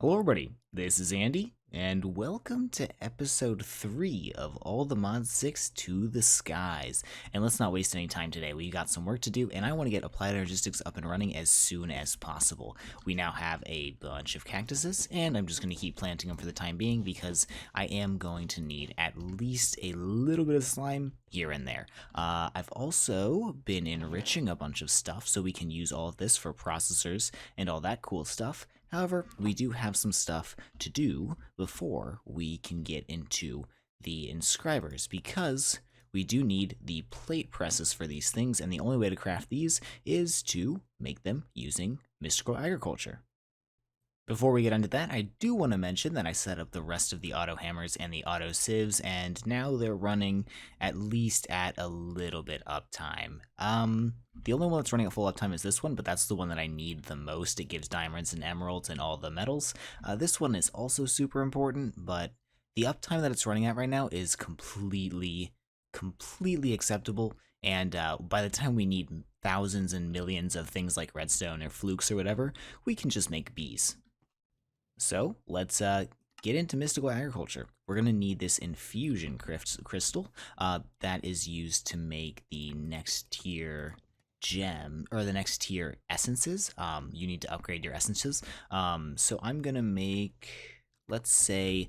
Hello, everybody. This is Andy, and welcome to episode 3 of All the Mod 6 to the Skies. And let's not waste any time today. We got some work to do, and I want to get Applied Logistics up and running as soon as possible. We now have a bunch of cactuses, and I'm just going to keep planting them for the time being because I am going to need at least a little bit of slime here and there. I've also been enriching a bunch of stuff so we can use all of this for processors and all that cool stuff. However, we do have some stuff to do before we can get into the inscribers because we do need the plate presses for these things, and the only way to craft these is to make them using mystical agriculture. Before we get into that, I do want to mention that I set up the rest of the auto hammers and the auto sieves, and now they're running at least at a little bit uptime. The only one that's running at full uptime is this one, but that's the one that I need the most. It gives diamonds and emeralds and all the metals. This one is also super important, but the uptime that it's running at right now is completely acceptable. And by the time we need thousands and millions of things like redstone or flukes or whatever, we can just make bees. So let's get into mystical agriculture. We're going to need this infusion crystal that is used to make the next tier gem, or the next tier essences. You need to upgrade your essences. So I'm going to make, let's say,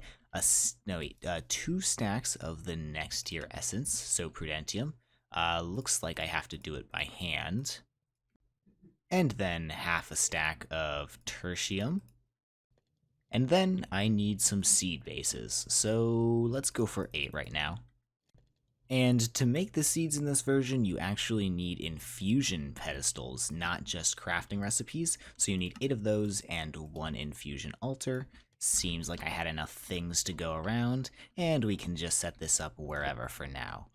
two stacks of the next tier essence, so prudentium. Looks like I have to do it by hand. And then half a stack of tertium. And then I need some seed bases, so let's go for 8 right now. And to make the seeds in this version, you actually need infusion pedestals, not just crafting recipes. So you need 8 of those and 1 infusion altar. Seems like I had enough things to go around, and we can just set this up wherever for now.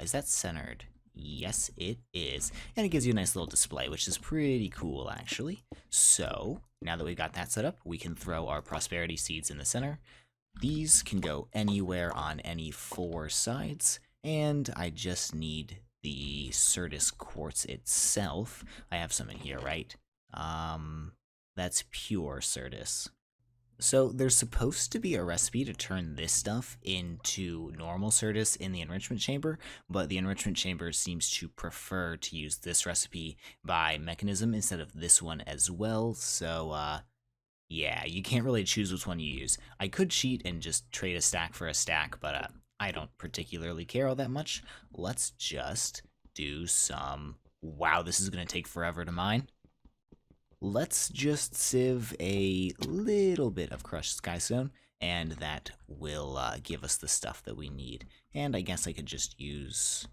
Is that centered? Yes, it is. And it gives you a nice little display, which is pretty cool, actually. So, now that we've got that set up, we can throw our prosperity seeds in the center. These can go anywhere on any 4 sides, and I just need the Certus quartz itself. I have some in here, right? That's pure Certus. So there's supposed to be a recipe to turn this stuff into normal Certus in the enrichment chamber, but the enrichment chamber seems to prefer to use this recipe by mekanism instead of this one as well, so yeah, you can't really choose which one you use. I could cheat and just trade a stack for a stack, but I don't particularly care all that much. Let's just do some... Wow, this is going to take forever to mine. Let's just sieve a little bit of crushed skystone, and that will give us the stuff that we need. And I guess I could just use...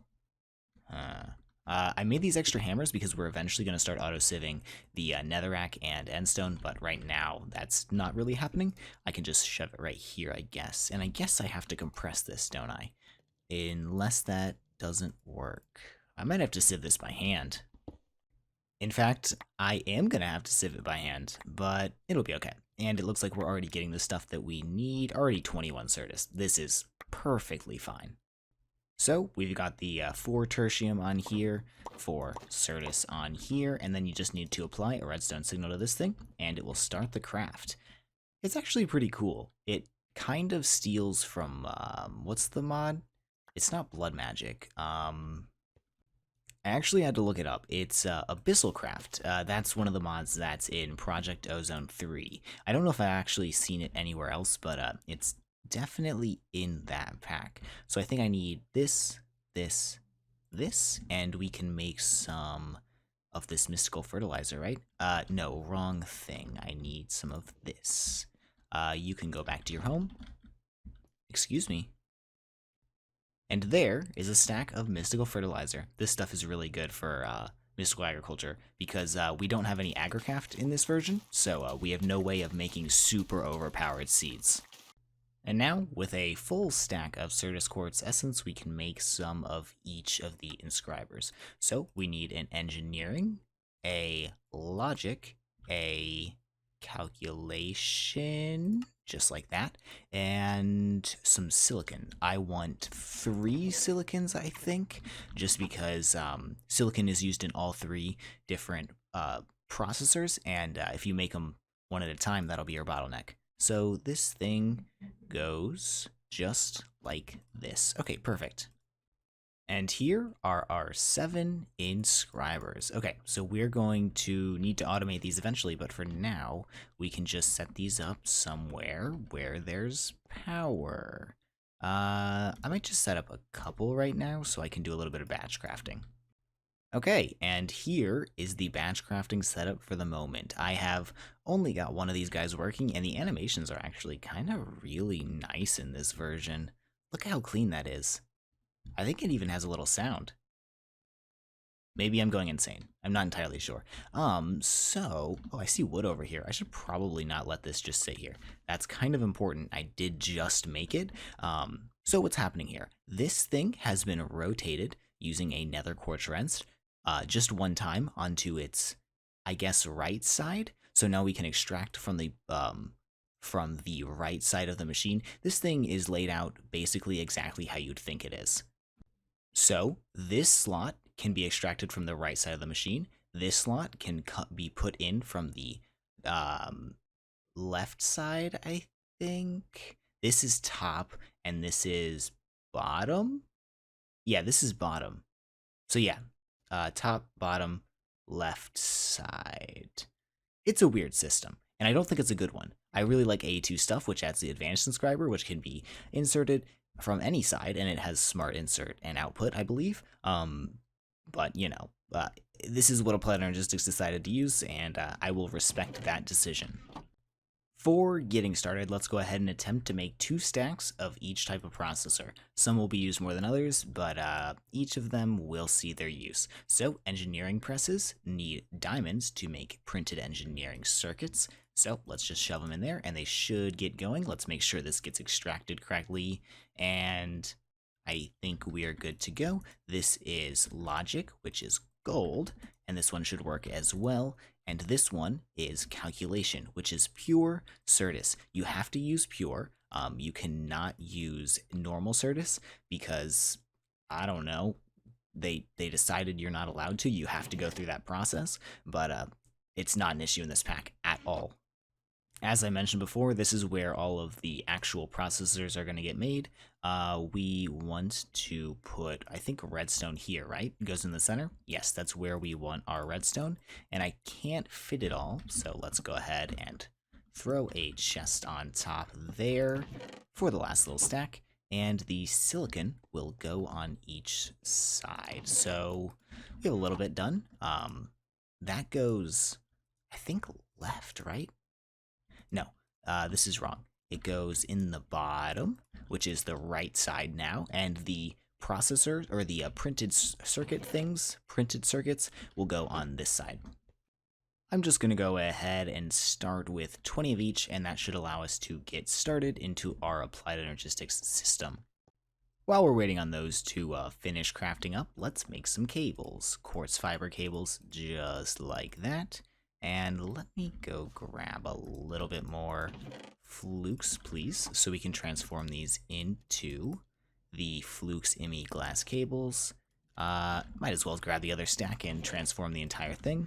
I made these extra hammers because we're eventually going to start auto-sieving the netherrack and endstone, but right now that's not really happening. I can just shove it right here, I guess. And I guess I have to compress this, don't I? Unless that doesn't work. I might have to sieve this by hand. In fact, I am going to have to sieve it by hand, but it'll be okay. And it looks like we're already getting the stuff that we need. Already 21 Certus. This is perfectly fine. So we've got the 4 tertium on here, 4 Certus on here, and then you just need to apply a redstone signal to this thing, and it will start the craft. It's actually pretty cool. It kind of steals from, what's the mod? It's not blood magic. I actually had to look it up. It's Abyssal Craft. That's one of the mods that's in Project Ozone 3. I don't know if I've actually seen it anywhere else, but it's definitely in that pack. So I think I need this, and we can make some of this mystical fertilizer, right? No, wrong thing. I need some of this. You can go back to your home. Excuse me. And there is a stack of mystical fertilizer. This stuff is really good for mystical agriculture because we don't have any agricraft in this version, so we have no way of making super overpowered seeds. And now, with a full stack of Certus Quartz Essence, we can make some of each of the inscribers. So we need an engineering, a logic, a calculation, just like that, and some silicon. I want 3 silicons, I think, just because silicon is used in all 3 different processors, and if you make them one at a time, that'll be your bottleneck. So this thing goes just like this. Okay, perfect. And here are our 7 inscribers. Okay, so we're going to need to automate these eventually, but for now, we can just set these up somewhere where there's power. I might just set up a couple right now so I can do a little bit of batch crafting. Okay, and here is the batch crafting setup for the moment. I have only got one of these guys working, and the animations are actually kind of really nice in this version. Look how clean that is. I think it even has a little sound. Maybe I'm going insane. I'm not entirely sure. Oh, I see wood over here. I should probably not let this just sit here. That's kind of important. I did just make it. So what's happening here? This thing has been rotated using a nether quartz wrench, just one time onto its, I guess, right side. So now we can extract from the right side of the machine. This thing is laid out basically exactly how you'd think it is. So this slot can be extracted from the right side of the machine. This slot can be put in from the left side, I think. This is top, and this is bottom. Yeah, this is bottom. So yeah, top, bottom, left side. It's a weird system, and I don't think it's a good one. I really like AE2 stuff, which adds the advanced inscriber, which can be inserted from any side, and it has smart insert and output, I believe. But you know, this is what Applied Energistics decided to use, and I will respect that decision. For getting started, let's go ahead and attempt to make 2 stacks of each type of processor. Some will be used more than others, but each of them will see their use. So engineering presses need diamonds to make printed engineering circuits. So let's just shove them in there and they should get going. Let's make sure this gets extracted correctly, and I think we are good to go. This is logic, which is gold, and this one should work as well. And this one is calculation, which is pure Certus. You have to use pure. You cannot use normal Certus because, I don't know, they decided you're not allowed to. You have to go through that process, but it's not an issue in this pack at all. As I mentioned before, this is where all of the actual processors are going to get made. We want to put, I think, redstone here, right? It goes in the center. Yes, that's where we want our redstone. And I can't fit it all, so let's go ahead and throw a chest on top there for the last little stack. And the silicon will go on each side. So we have a little bit done. That goes, I think, left, right? No, this is wrong. It goes in the bottom, which is the right side now, and the processor, or the printed circuits, will go on this side. I'm just going to go ahead and start with 20 of each, and that should allow us to get started into our Applied Energistics system. While we're waiting on those to finish crafting up, let's make some cables. Quartz fiber cables, just like that. And let me go grab a little bit more flukes, please, so we can transform these into the flukes Emmy glass cables. Might as well grab the other stack and transform the entire thing.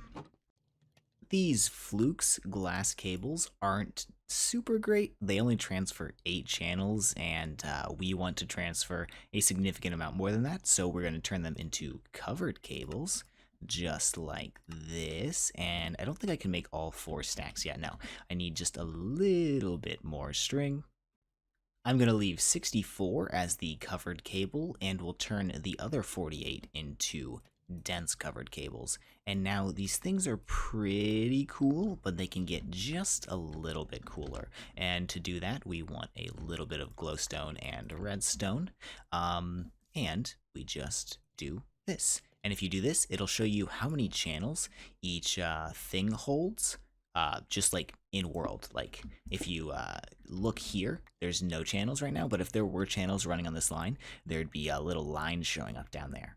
These flukes glass cables aren't super great. They only transfer 8 channels, and we want to transfer a significant amount more than that, so we're going to turn them into covered cables. Just like this, and I don't think I can make all 4 stacks yet. No, I need just a little bit more string. I'm going to leave 64 as the covered cable, and we'll turn the other 48 into dense covered cables. And now these things are pretty cool, but they can get just a little bit cooler. And to do that, we want a little bit of glowstone and redstone, and we just do this. And if you do this, it'll show you how many channels each thing holds, just like in world. Like if you look here, there's no channels right now, but if there were channels running on this line, there'd be a little line showing up down there.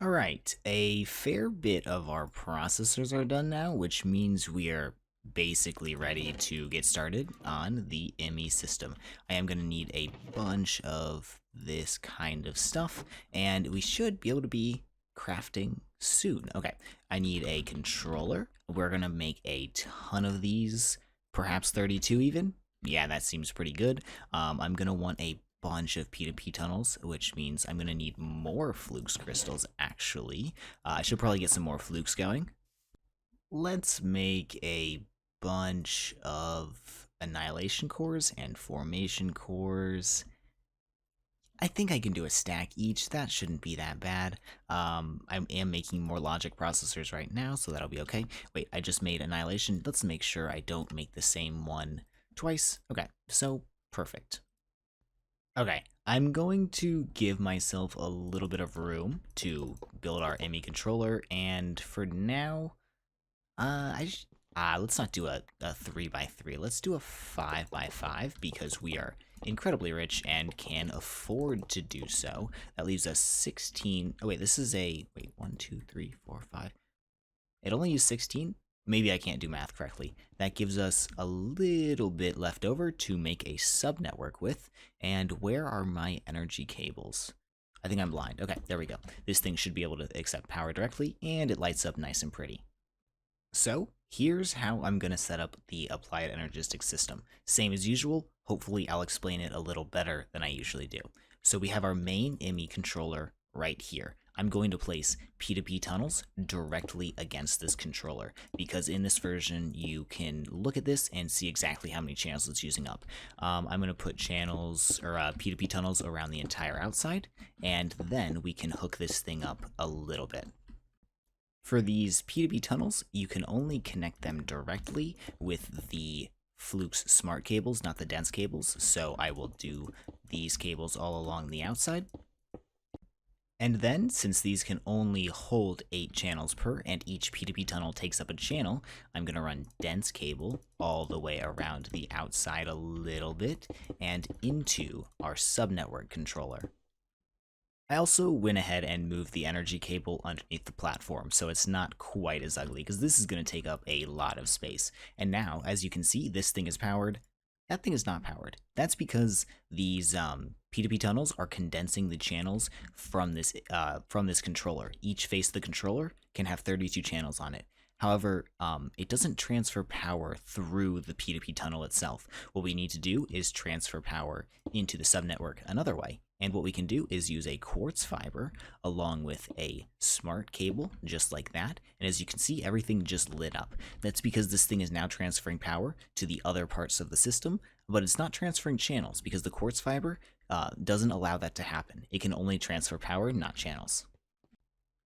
All right, a fair bit of our processors are done now, which means we are basically ready to get started on the Emmy system. I am going to need a bunch of this kind of stuff, and we should be able to be crafting soon. Okay, I need a controller. We're gonna make a ton of these perhaps 32 even. Yeah, that seems pretty good. I'm gonna want a bunch of P2P tunnels, which means I'm gonna need more flukes crystals, actually. I should probably get some more flukes going. Let's make a bunch of annihilation cores and formation cores. I think I can do a stack each. That shouldn't be that bad. I am making more logic processors right now, so that'll be okay. Wait, I just made annihilation. Let's make sure I don't make the same one twice. Okay, so perfect. Okay, I'm going to give myself a little bit of room to build our Emmy controller, and for now, let's not do a 3x3. Let's do a 5x5 because we are incredibly rich and can afford to do so. That leaves us 16. Oh, wait, this is a. Wait, 1, 2, 3, 4, 5. It only used 16? Maybe I can't do math correctly. That gives us a little bit left over to make a subnetwork with. And where are my energy cables? I think I'm blind. Okay, there we go. This thing should be able to accept power directly, and it lights up nice and pretty. So here's how I'm going to set up the applied energistic system. Same as usual, hopefully I'll explain it a little better than I usually do. So we have our main Emmy controller right here. I'm going to place P2P tunnels directly against this controller because in this version you can look at this and see exactly how many channels it's using up. I'm going to put channels or P2P tunnels around the entire outside, and then we can hook this thing up a little bit. For these P2P tunnels, you can only connect them directly with the Fluke's smart cables, not the dense cables, so I will do these cables all along the outside. And then, since these can only hold 8 channels per, and each P2P tunnel takes up a channel, I'm going to run dense cable all the way around the outside a little bit, and into our subnetwork controller. I also went ahead and moved the energy cable underneath the platform, so it's not quite as ugly, because this is going to take up a lot of space. And now, as you can see, this thing is powered. That thing is not powered. That's because these P2P tunnels are condensing the channels from this controller. Each face of the controller can have 32 channels on it. However, it doesn't transfer power through the P2P tunnel itself. What we need to do is transfer power into the subnetwork another way. And what we can do is use a quartz fiber along with a smart cable, just like that. And as you can see, everything just lit up. That's because this thing is now transferring power to the other parts of the system, but it's not transferring channels because the quartz fiber doesn't allow that to happen. It can only transfer power, not channels.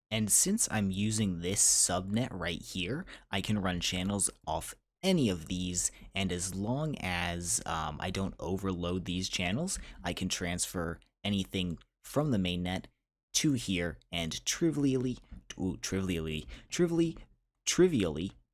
And since I'm using this subnet right here, I can run channels off any of these, and as long as I don't overload these channels, I can transfer anything from the mainnet to here and trivially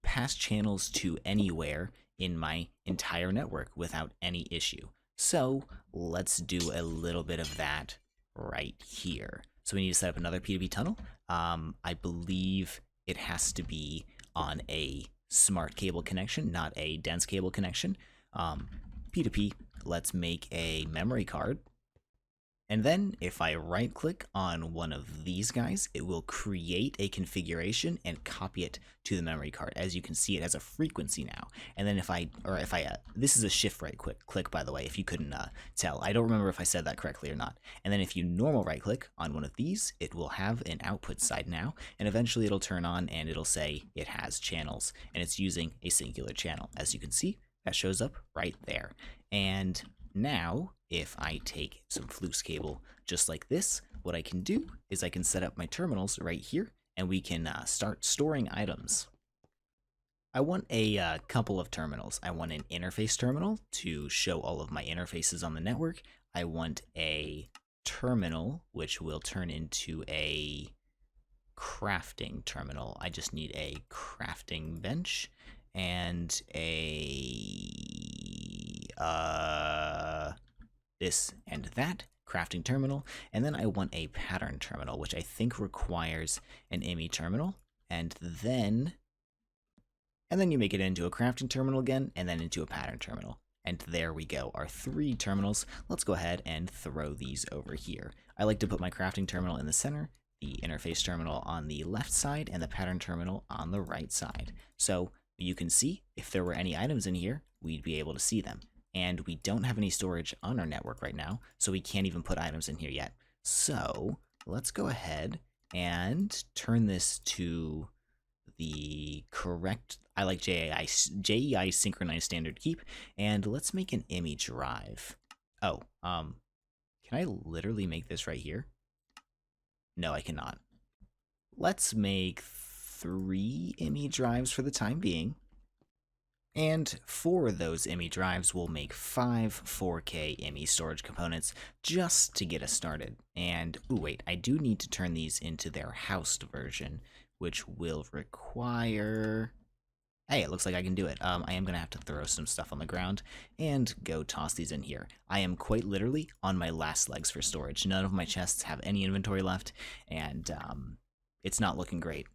pass channels to anywhere in my entire network without any issue. So let's do a little bit of that right here. So we need to set up another P2P tunnel. I believe it has to be on a smart cable connection, not a dense cable connection. P2P, let's make a memory card. And then if I right click on one of these guys, it will create a configuration and copy it to the memory card. As you can see, it has a frequency now. And then this is a shift right click, by the way, if you couldn't tell. I don't remember if I said that correctly or not. And then if you normal right click on one of these, it will have an output side now, and eventually it'll turn on and it'll say it has channels and it's using a singular channel. As you can see, that shows up right there. And now, if I take some Flukes cable just like this, what I can do is I can set up my terminals right here, and we can start storing items. I want a couple of terminals. I want an interface terminal to show all of my interfaces on the network. I want a terminal, which will turn into a crafting terminal. I just need a crafting bench and this and that crafting terminal, and then I want a pattern terminal, which I think requires an Emmy terminal, and then you make it into a crafting terminal again, and then into a pattern terminal. And there we go, our 3 terminals. Let's go ahead and throw these over here. I like to put my crafting terminal in the center, the interface terminal on the left side, and the pattern terminal on the right side. So you can see if there were any items in here, we'd be able to see them. And we don't have any storage on our network right now, so we can't even put items in here yet. So let's go ahead and turn this to the correct, I like JEI synchronized standard keep, and let's make an Emmy drive. Oh, can I literally make this right here? No, I cannot. Let's make 3 Emmy drives for the time being. And for those Emmy drives, we'll make 5 4K Emmy storage components just to get us started. And, ooh, wait, I do need to turn these into their housed version, which will require... Hey, it looks like I can do it. I am going to have to throw some stuff on the ground and go toss these in here. I am quite literally on my last legs for storage. None of my chests have any inventory left, and it's not looking great.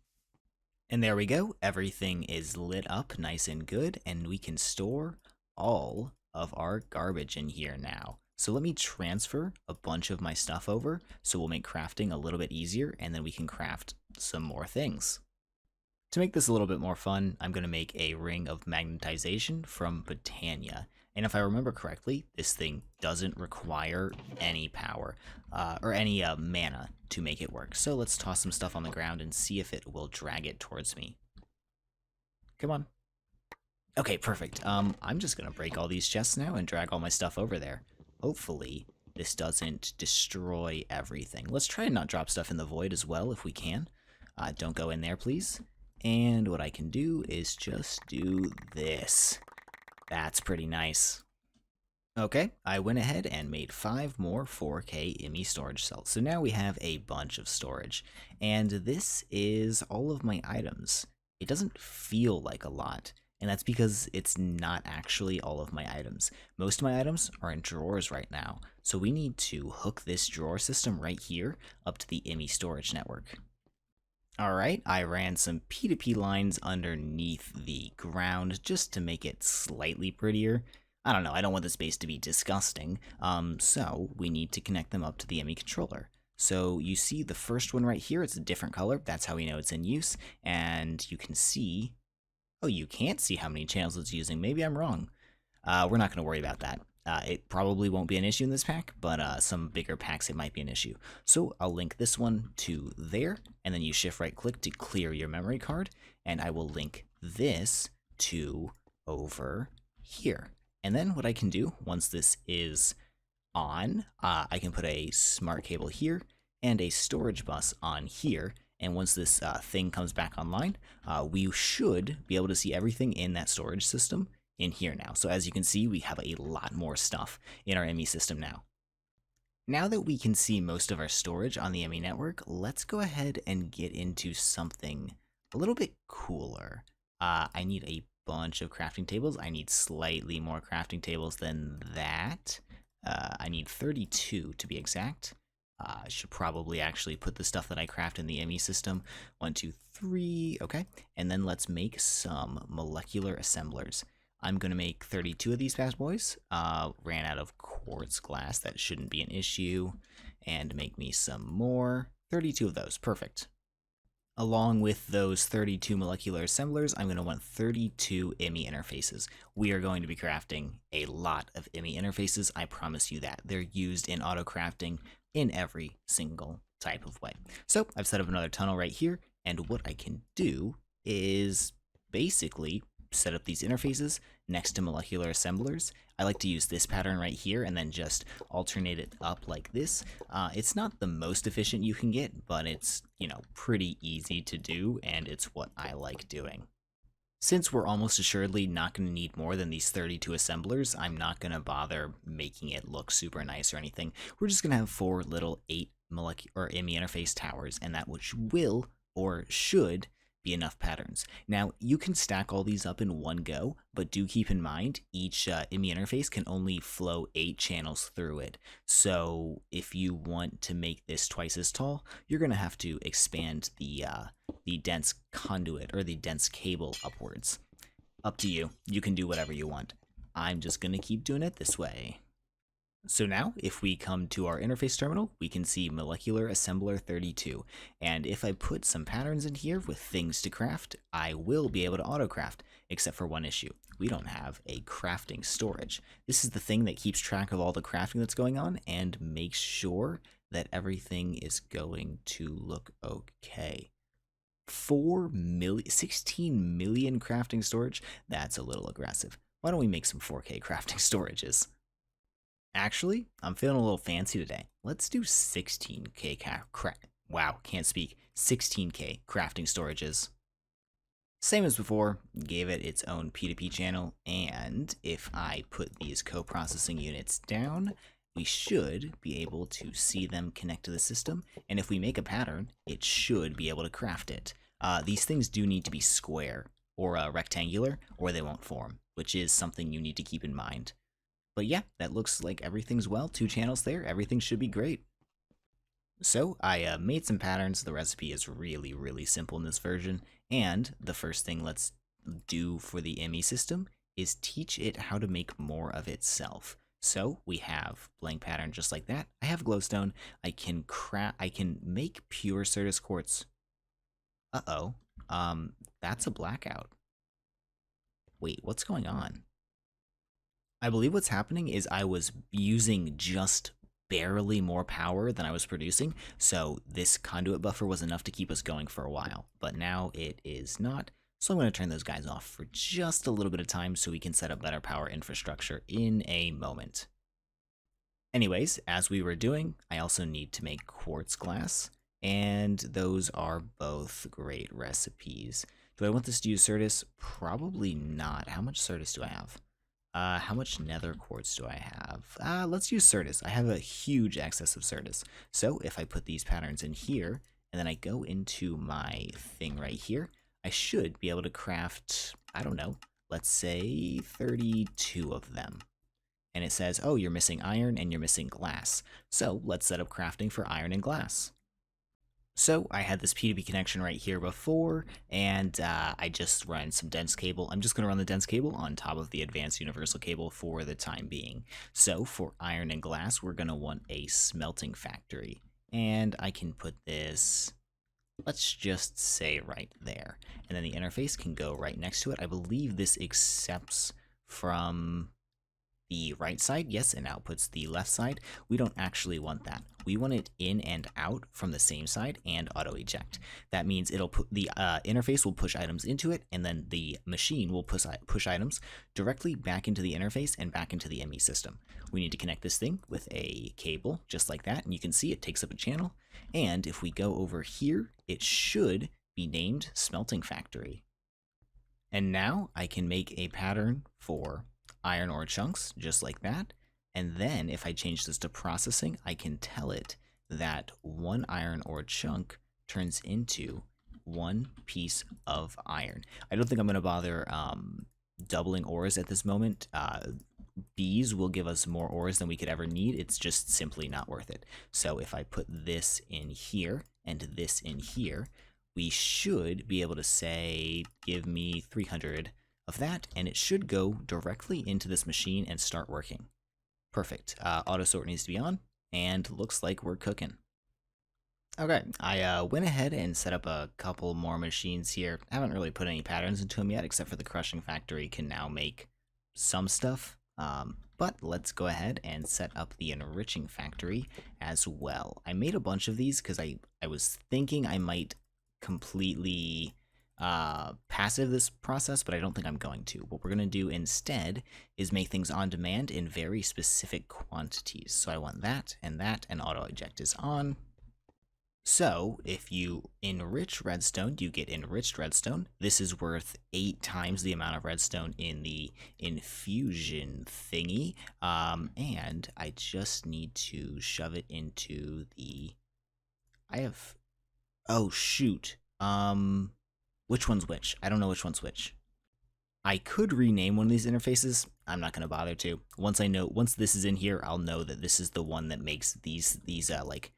And there we go, everything is lit up nice and good, and we can store all of our garbage in here now. So let me transfer a bunch of my stuff over, so we'll make crafting a little bit easier, and then we can craft some more things. To make this a little bit more fun, I'm going to make a ring of magnetization from Botania. And if I remember correctly, this thing doesn't require any power, or any mana to make it work. So let's toss some stuff on the ground and see if it will drag it towards me. Come on. Okay, perfect. I'm just gonna break all these chests now and drag all my stuff over there. Hopefully, this doesn't destroy everything. Let's try and not drop stuff in the void as well if we can. Don't go in there, please. And what I can do is just do this. That's pretty nice. Okay, I went ahead and made 5 more 4K Emmy storage cells. So now we have a bunch of storage. And this is all of my items. It doesn't feel like a lot, and that's because it's not actually all of my items. Most of my items are in drawers right now, so we need to hook this drawer system right here up to the Emmy storage network. Alright, I ran some P2P lines underneath the ground just to make it slightly prettier. I don't know, I don't want this base to be disgusting, so we need to connect them up to the Emmy controller. So you see the first one right here, it's a different color, that's how we know it's in use, and you can see... Oh, you can't see how many channels it's using, maybe I'm wrong. We're not going to worry about that. It probably won't be an issue in this pack, but some bigger packs it might be an issue. So I'll link this one to there, and then you shift right click to clear your memory card, and I will link this to over here. And then what I can do, once this is on, I can put a smart cable here and a storage bus on here, and once this thing comes back online, we should be able to see everything in that storage system in here now. So as you can see, we have a lot more stuff in our Emmy system now. Now that we can see most of our storage on the Emmy network, let's go ahead and get into something a little bit cooler. I need a bunch of crafting tables. I need slightly more crafting tables than that. I need 32 to be exact. I should probably actually put the stuff that I craft in the Emmy system. 1, 2, 3, okay. And then let's make some molecular assemblers. I'm going to make 32 of these bad boys. Ran out of quartz glass, that shouldn't be an issue. And make me some more. 32 of those, perfect. Along with those 32 molecular assemblers, I'm going to want 32 Emmy interfaces. We are going to be crafting a lot of Emmy interfaces, I promise you that. They're used in auto crafting in every single type of way. So I've set up another tunnel right here, and what I can do is basically set up these interfaces next to molecular assemblers. I like to use this pattern right here and then just alternate it up like this. It's not the most efficient you can get, but it's, pretty easy to do, and it's what I like doing. Since we're almost assuredly not going to need more than these 32 assemblers, I'm not going to bother making it look super nice or anything. We're just going to have 4 little 8 Emmy interface towers, and that which will or should be enough patterns. Now, you can stack all these up in one go, but do keep in mind each Emmy interface can only flow 8 channels through it. So if you want to make this twice as tall, you're going to have to expand the dense conduit or the dense cable upwards. Up to you. You can do whatever you want. I'm just going to keep doing it this way. So now, if we come to our interface terminal, we can see Molecular Assembler 32. And if I put some patterns in here with things to craft, I will be able to auto-craft, except for one issue. We don't have a crafting storage. This is the thing that keeps track of all the crafting that's going on and makes sure that everything is going to look okay. 16 million crafting storage? That's a little aggressive. Why don't we make some 4K crafting storages? Actually, I'm feeling a little fancy today. Let's do 16K wow, can't speak. 16K crafting storages. Same as before, gave it its own P2P channel, and if I put these co-processing units down, we should be able to see them connect to the system, and if we make a pattern, it should be able to craft it. These things do need to be square or rectangular, or they won't form, which is something you need to keep in mind. But yeah, that looks like everything's well. 2 channels there. Everything should be great. So I made some patterns. The recipe is really, really simple in this version. And the first thing let's do for the Emmy system is teach it how to make more of itself. So we have blank pattern just like that. I have glowstone. I can make pure Certus quartz. Uh-oh. That's a blackout. Wait, what's going on? I believe what's happening is I was using just barely more power than I was producing, so this conduit buffer was enough to keep us going for a while, but now it is not, so I'm going to turn those guys off for just a little bit of time so we can set up better power infrastructure in a moment. Anyways, as we were doing, I also need to make quartz glass, and those are both great recipes. Do I want this to use Certus? Probably not. How much Certus do I have? How much nether quartz do I have? Let's use Certus. I have a huge excess of Certus. So if I put these patterns in here, and then I go into my thing right here, I should be able to craft, I don't know, let's say 32 of them. And it says, oh, you're missing iron and you're missing glass. So let's set up crafting for iron and glass. So I had this P2P connection right here before, and I just run some dense cable. I'm just going to run the dense cable on top of the advanced universal cable for the time being. So for iron and glass, we're going to want a smelting factory. And I can put this, let's just say right there. And then the interface can go right next to it. I believe this accepts from the right side, yes, and outputs the left side. We don't actually want that. We want it in and out from the same side and auto eject. That means it'll put the interface will push items into it, and then the machine will push items directly back into the interface and back into the ME system. We need to connect this thing with a cable just like that, and you can see it takes up a channel. And if we go over here, it should be named Smelting Factory. And now I can make a pattern for iron ore chunks, just like that. And then if I change this to processing, I can tell it that 1 iron ore chunk turns into 1 piece of iron. I don't think I'm going to bother doubling ores at this moment. Bees will give us more ores than we could ever need. It's just simply not worth it. So if I put this in here and this in here, we should be able to say, give me 300 of that, and it should go directly into this machine and start working. Perfect. Auto sort needs to be on, and looks like we're cooking. Okay, I went ahead and set up a couple more machines here. I haven't really put any patterns into them yet, except for the crushing factory can now make some stuff. But let's go ahead and set up the enriching factory as well. I made a bunch of these because I was thinking I might completely passive this process, but I don't think I'm going to. What we're going to do instead is make things on demand in very specific quantities. So I want that, and auto eject is on. So if you enrich redstone, you get enriched redstone. This is worth 8 times the amount of redstone in the infusion thingy. And I just need to shove it into the, oh shoot. Which one's which? I don't know which one's which. I could rename one of these interfaces. I'm not going to bother to. Once this is in here, I'll know that this is the one that makes these like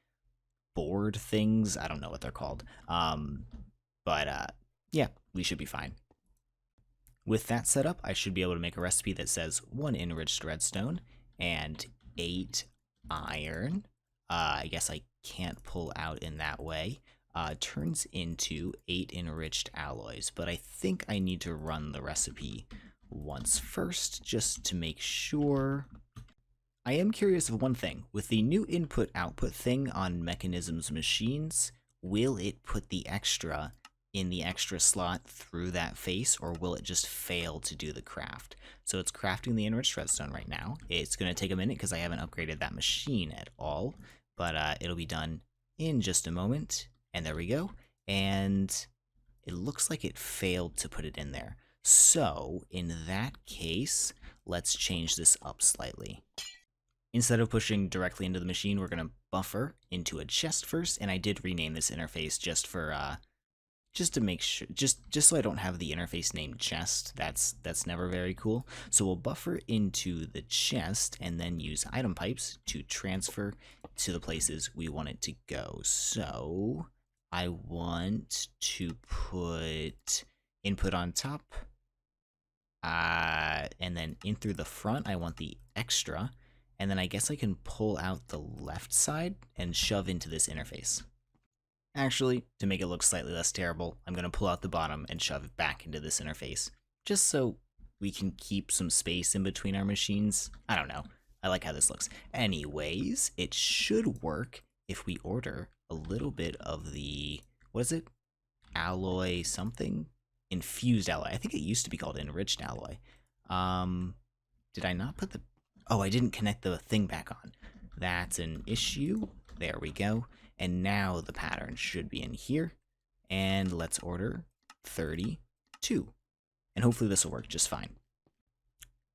board things. I don't know what they're called. Yeah, we should be fine. With that set up, I should be able to make a recipe that says 1 enriched redstone and 8 iron, I guess I can't pull out in that way, turns into 8 enriched alloys. But I think I need to run the recipe once first, just to make sure. I am curious of one thing. With the new input-output thing on Mechanism's machines, will it put the extra in the extra slot through that face, or will it just fail to do the craft? So it's crafting the enriched redstone right now. It's going to take a minute because I haven't upgraded that machine at all, but it'll be done in just a moment. And there we go. And it looks like it failed to put it in there. So in that case, let's change this up slightly. Instead of pushing directly into the machine, we're going to buffer into a chest first, and I did rename this interface just for just to make sure, just so I don't have the interface named chest. That's never very cool. So we'll buffer into the chest and then use item pipes to transfer to the places we want it to go. So I want to put input on top, and then in through the front I want the extra, and then I guess I can pull out the left side and shove into this interface. Actually, to make it look slightly less terrible, I'm going to pull out the bottom and shove it back into this interface, just so we can keep some space in between our machines. I don't know. I like how this looks. Anyways, it should work if we order a little bit of the, what is it? Alloy something? Infused alloy. I think it used to be called enriched alloy. Did I not put the... Oh, I didn't connect the thing back on. That's an issue. There we go. And now the pattern should be in here. And let's order 32. And hopefully this will work just fine.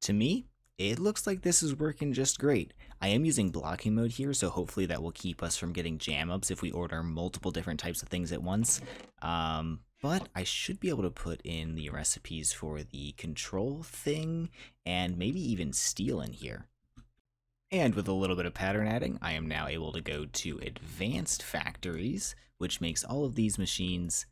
To me, it looks like this is working just great. I am using blocking mode here, so hopefully that will keep us from getting jam-ups if we order multiple different types of things at once. But I should be able to put in the recipes for the control thing and maybe even steel in here. And with a little bit of pattern adding, I am now able to go to advanced factories, which makes all of these machines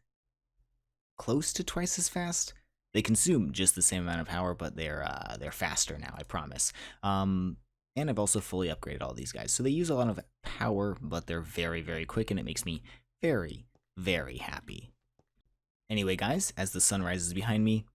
close to twice as fast. They consume just the same amount of power, but they're faster now, I promise. And I've also fully upgraded all these guys. So they use a lot of power, but they're very, very quick, and it makes me very, very happy. Anyway, guys, as the sun rises behind me,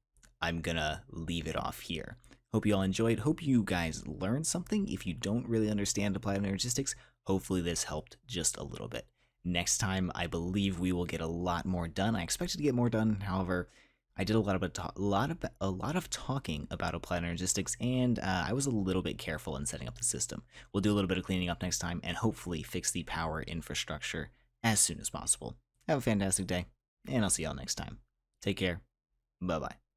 I'm gonna leave it off here. Hope you all enjoyed. Hope you guys learned something. If you don't really understand applied energistics, hopefully this helped just a little bit. Next time, I believe we will get a lot more done. I expected to get more done. However, I did a lot of talking about applied energistics, and I was a little bit careful in setting up the system. We'll do a little bit of cleaning up next time, and hopefully fix the power infrastructure as soon as possible. Have a fantastic day, and I'll see y'all next time. Take care. Bye-bye.